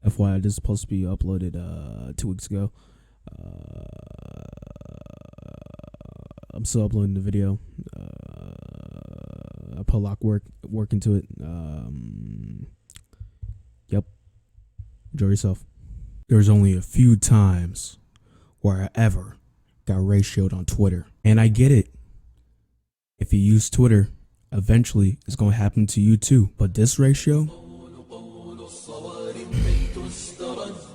FYI, this is supposed to be uploaded 2 weeks ago. I'm still uploading the video. I put a lot of work into it. Yep. Enjoy yourself. There's only a few times where I ever got ratioed on Twitter. And I get it. If you use Twitter, eventually it's going to happen to you too. But this ratio,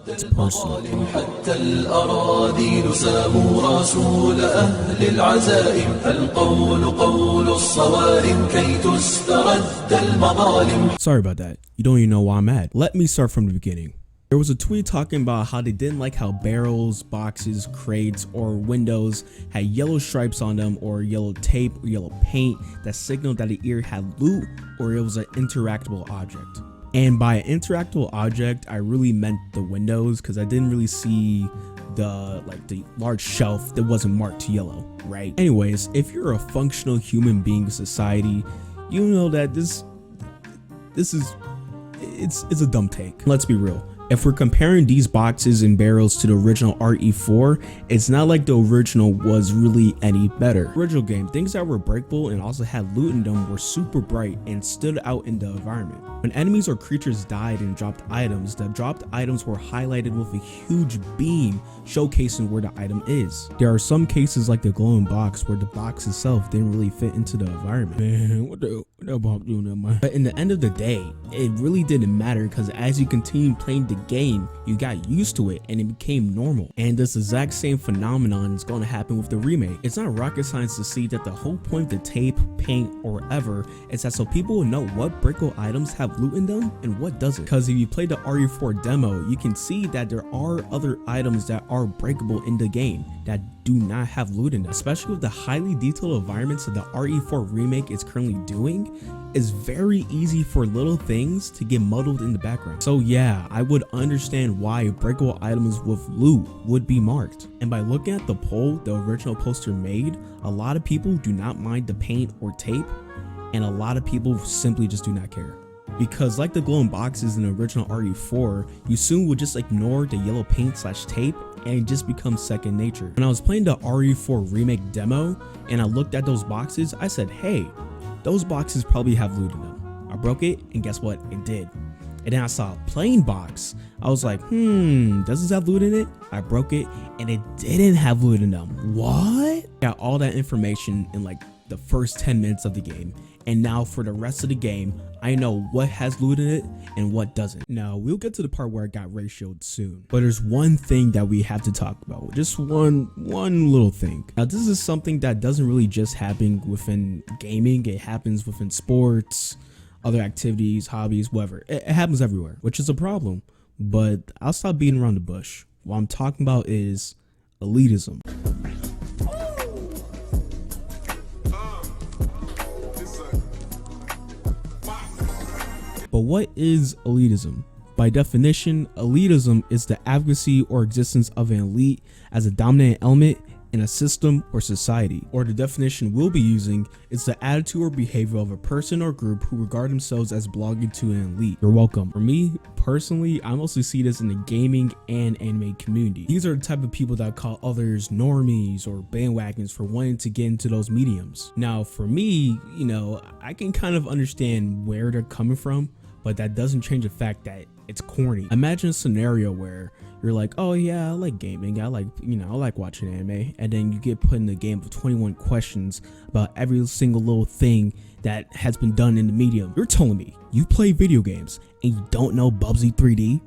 it's personal. حتى الأراذل ساموا رسول أهل العزائم القول قول الصوارم كي تسترد المظالم. Sorry about that. You don't even know why I'm mad. Let me start from the beginning. There was a tweet talking about how they didn't like how barrels, boxes, crates, or windows had yellow stripes on them, or yellow tape, or yellow paint that signaled that the ear had loot, or it was an interactable object. And by an interactable object, I really meant the windows, because I didn't really see the large shelf that wasn't marked yellow, right? Anyways, if you're a functional human being in society, you know that this is it's a dumb take. Let's be real. If we're comparing these boxes and barrels to the original RE4, it's not like the original was really any better. Original game, things that were breakable and also had loot in them were super bright and stood out in the environment. When enemies or creatures died and dropped items, the dropped items were highlighted with a huge beam showcasing where the item is. There are some cases like the glowing box where the box itself didn't really fit into the environment. Man, what the box doing there, man? But in the end of the day, it really didn't matter, because as you continue playing the game, you got used to it and it became normal. And this exact same phenomenon is going to happen with the remake. It's not rocket science to see that the whole point of the tape, paint, or whatever is that so people will know what breakable items have loot in them and what doesn't. Because if you play the RE4 demo, you can see that there are other items that are breakable in the game that do not have loot in them. Especially with the highly detailed environments that the RE4 remake is currently doing, it's very easy for little things to get muddled in the background. So yeah, I would understand why breakable items with loot would be marked. And by looking at the poll the original poster made, a lot of people do not mind the paint or tape, and a lot of people simply just do not care. Because like the glowing boxes in the original RE4, you soon would just ignore the yellow paint / tape and it just becomes second nature. When I was playing the RE4 remake demo and I looked at those boxes, I said, hey, those boxes probably have loot in them. I broke it and guess what? It did. And then I saw a plain box. I was like, does this have loot in it? I broke it and it didn't have loot in them. What? Got all that information in like the first 10 minutes of the game. And now for the rest of the game, I know what has loot in it and what doesn't. Now, we'll get to the part where I got ratioed soon. But there's one thing that we have to talk about. Just one little thing. Now, this is something that doesn't really just happen within gaming. It happens within sports, other activities, hobbies, whatever. It happens everywhere, which is a problem. But I'll stop beating around the bush. What I'm talking about is elitism. But what is elitism? By definition, elitism is the advocacy or existence of an elite as a dominant element in a system or society. Or the definition we'll be using is the attitude or behavior of a person or group who regard themselves as belonging to an elite. You're welcome. For me, personally, I mostly see this in the gaming and anime community. These are the type of people that call others normies or bandwagons for wanting to get into those mediums. Now, for me, you know, I can kind of understand where they're coming from, but that doesn't change the fact that it's corny. Imagine a scenario where you're like, oh yeah, I like gaming, I like watching anime, and then you get put in the game with 21 questions about every single little thing that has been done in the medium. You're telling me you play video games and you don't know Bubsy 3D?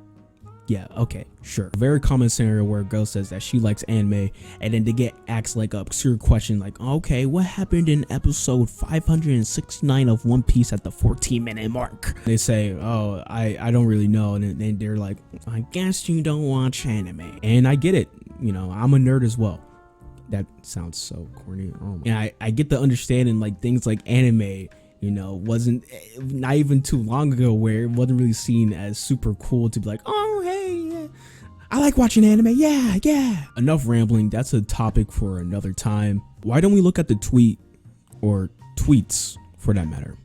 Yeah, okay, sure. A very common scenario where a girl says that she likes anime and then they get asked like a obscure question like, okay, what happened in episode 569 of One Piece at the 14-minute mark? They say, oh, I don't really know. And then they're like, I guess you don't watch anime. And I get it. You know, I'm a nerd as well. That sounds so corny. Oh my. And I get the understanding like things like anime, you know, wasn't not even too long ago where it wasn't really seen as super cool to be like, oh, hey, yeah, I like watching anime. Yeah. Enough rambling. That's a topic for another time. Why don't we look at the tweet or tweets for that matter?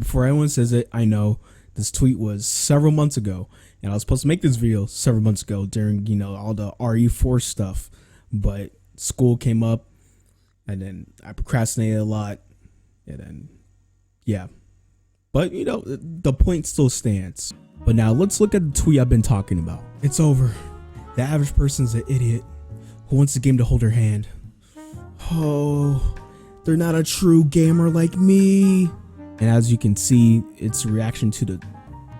before anyone says it, I know this tweet was several months ago, and I was supposed to make this video several months ago during, you know, all the RE4 stuff, but school came up, and then I procrastinated a lot, and then, yeah. But, you know, the point still stands. But now let's look at the tweet I've been talking about. It's over. The average person's an idiot who wants the game to hold their hand. Oh, they're not a true gamer like me. And as you can see, it's a reaction to the,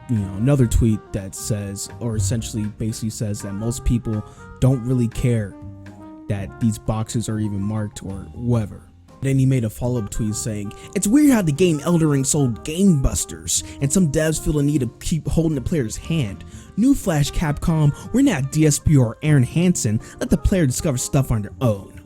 you know, another tweet that says, or essentially basically says that most people don't really care that these boxes are even marked or whatever. Then he made a follow-up tweet saying, "It's weird how the game Elden Ring sold game busters, and some devs feel the need to keep holding the player's hand. Newsflash, Capcom, we're not DSP or Aaron Hansen. Let the player discover stuff on their own."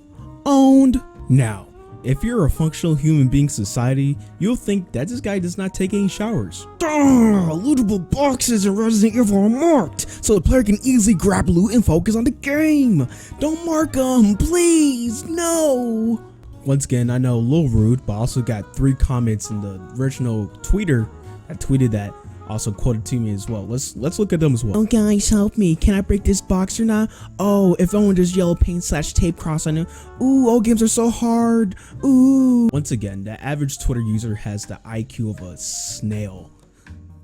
Owned. Now, if you're a functional human being society, you'll think that this guy does not take any showers. Lootable boxes in Resident Evil are marked, so the player can easily grab loot and focus on the game. Don't mark them, please, no. Once again, I know a little rude, but I also got 3 comments in the original tweeter that tweeted that, also quoted to me as well. Let's look at them as well. "Oh guys, help me. Can I break this box or not? Oh, if only there's yellow paint / tape cross on it. Ooh, old games are so hard. Ooh." Once again, the average Twitter user has the IQ of a snail.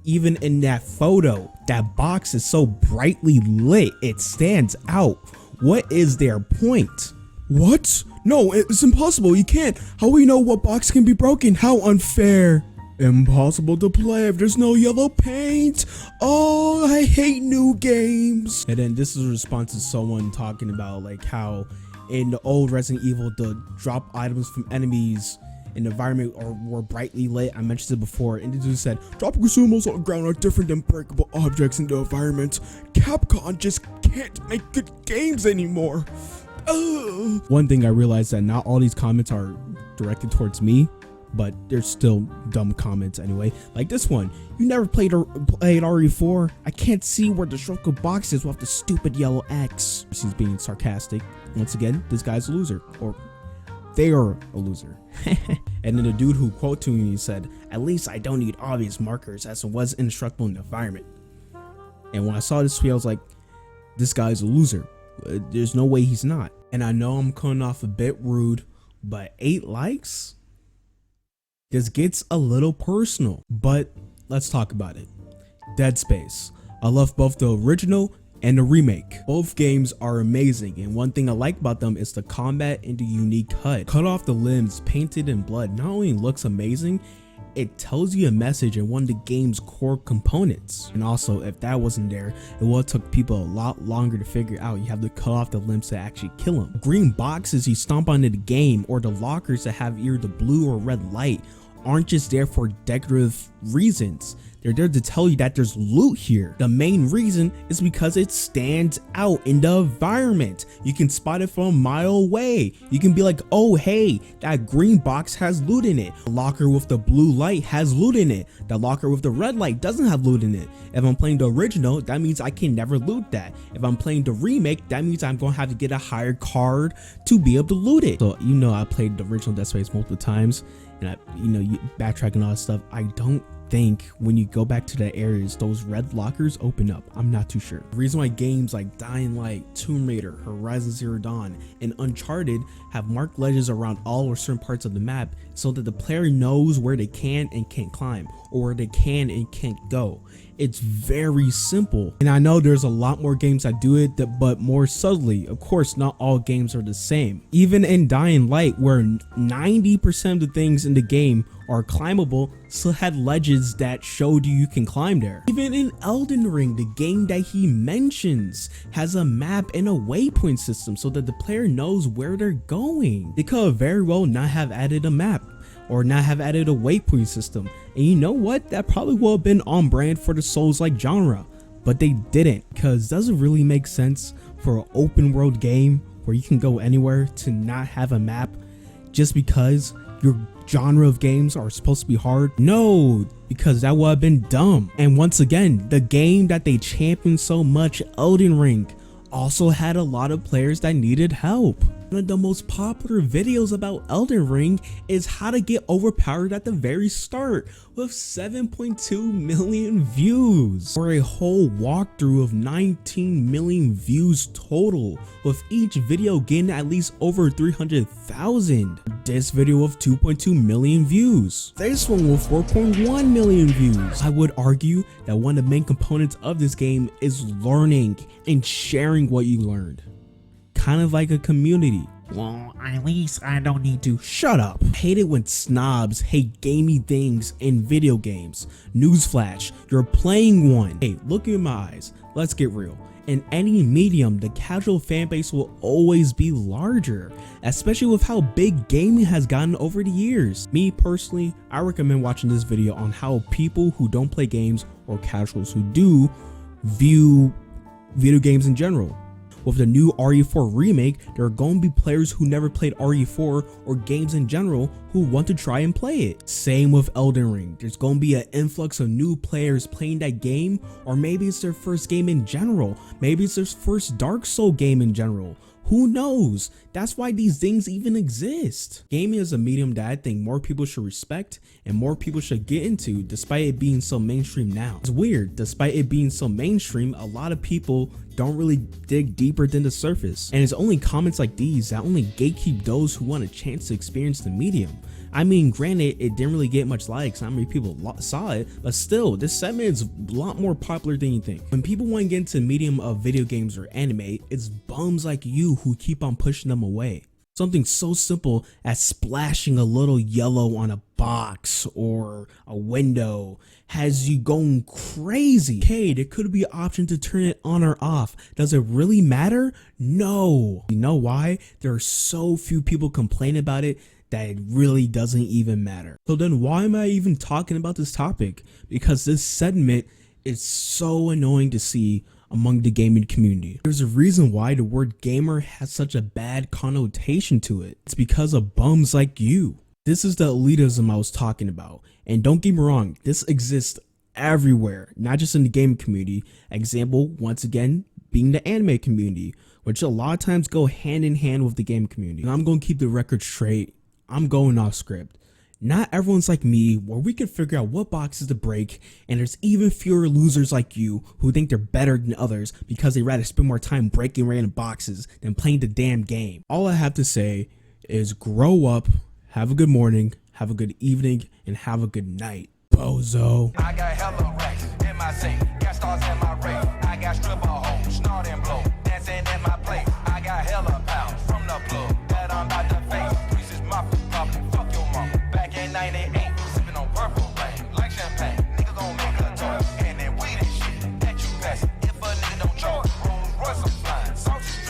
Even in that photo, that box is so brightly lit, it stands out. What is their point? What? No, it's impossible. You can't. How will you know what box can be broken? How unfair. Impossible to play if there's no yellow paint. Oh, I hate new games. And then this is a response to someone talking about like how in the old Resident Evil, the drop items from enemies in the environment were brightly lit. I mentioned it before, and the dude said, "Dropping consumables on the ground are different than breakable objects in the environment. Capcom just can't make good games anymore." One thing I realized that not all these comments are directed towards me, but they're still dumb comments anyway. Like this one, "You never played RE4? I can't see where the shortcut box is with the stupid yellow X." He's being sarcastic. Once again, this guy's a loser, or they are a loser. And then the dude who quoted to me said, "At least I don't need obvious markers as it was indestructible in the environment." And when I saw this tweet, I was like, this guy's a loser. There's no way he's not. And I know I'm coming off a bit rude, but 8 likes? This gets a little personal, but let's talk about it. Dead Space. I love both the original and the remake. Both games are amazing, and one thing I like about them is the combat and the unique HUD. Cut off the limbs painted in blood not only looks amazing, it tells you a message in one of the game's core components. And also, if that wasn't there, it would have took people a lot longer to figure out. You have to cut off the limbs to actually kill them. Green boxes you stomp onto the game, or the lockers that have either the blue or red light, aren't just there for decorative reasons. They're there to tell you that there's loot here. The main reason is because it stands out in the environment. You can spot it from a mile away. You can be like, "Oh hey, that green box has loot in it. The locker with the blue light has loot in it. The locker with the red light doesn't have loot in it." If I'm playing the original, that means I can never loot that. If I'm playing the remake, that means I'm gonna have to get a higher card to be able to loot it. So you know I played the original Dead Space multiple times, and you backtracking all that stuff. I don't think when you go back to the areas, those red lockers open up. I'm not too sure. The reason why games like Dying Light, Tomb Raider, Horizon Zero Dawn, and Uncharted have marked ledges around all or certain parts of the map so that the player knows where they can and can't climb, or where they can and can't go. It's very simple. And I know there's a lot more games that do it, but more subtly. Of course, not all games are the same. Even in Dying Light, where 90% of the things in the game are climbable, still had ledges that showed you can climb there. Even in Elden Ring, the game that he mentions has a map and a waypoint system so that the player knows where they're going. They could very well not have added a map or not have added a waypoint system. And you know what? That probably would have been on brand for the Souls-like genre, but they didn't, because it doesn't really make sense for an open world game where you can go anywhere to not have a map just because your genre of games are supposed to be hard. No, because that would have been dumb. And once again, the game that they championed so much, Elden Ring, also had a lot of players that needed help. One of the most popular videos about Elden Ring is how to get overpowered at the very start, with 7.2 million views, or a whole walkthrough of 19 million views total, with each video getting at least over 300,000. This video with 2.2 million views. This one with 4.1 million views. I would argue that one of the main components of this game is learning and sharing what you learned. Kind of like a community. Well, at least I don't need to shut up. I hate it when snobs hate gamey things in video games. Newsflash, you're playing one. Hey, look in my eyes. Let's get real. In any medium, the casual fan base will always be larger, especially with how big gaming has gotten over the years. Me personally, I recommend watching this video on how people who don't play games or casuals who do view video games in general. With the new RE4 remake, there are going to be players who never played RE4 or games in general who want to try and play it. Same with Elden Ring. There's going to be an influx of new players playing that game, or maybe it's their first game in general. Maybe it's their first Dark Souls game in general. Who knows? That's why these things even exist. Gaming is a medium that I think more people should respect and more people should get into, despite it being so mainstream now. It's weird, despite it being so mainstream, a lot of people don't really dig deeper than the surface. And it's only comments like these that only gatekeep those who want a chance to experience the medium. I mean, granted, it didn't really get much likes, not many people saw it, but still, this segment is a lot more popular than you think. When people want to get into the medium of video games or anime, it's bums like you who keep on pushing them away. Something so simple as splashing a little yellow on a box or a window has you going crazy. Okay, there could be an option to turn it on or off. Does it really matter? No. You know why? There are so few people complaining about it that it really doesn't even matter. So then why am I even talking about this topic? Because this segment is so annoying to see among the gaming community. There's a reason why the word gamer has such a bad connotation to it. It's because of bums like you. This is the elitism I was talking about. And don't get me wrong, this exists everywhere, not just in the gaming community. Example, once again, being the anime community, which a lot of times go hand in hand with the game community. And I'm going to keep the record straight. I'm going off script. Not everyone's like me, where we can figure out what boxes to break, and there's even fewer losers like you who think they're better than others because they rather spend more time breaking random boxes than playing the damn game. All I have to say is grow up, have a good morning, have a good evening, and have a good night, bozo. I got hella racks in my safe, got stars in my race, I got stripper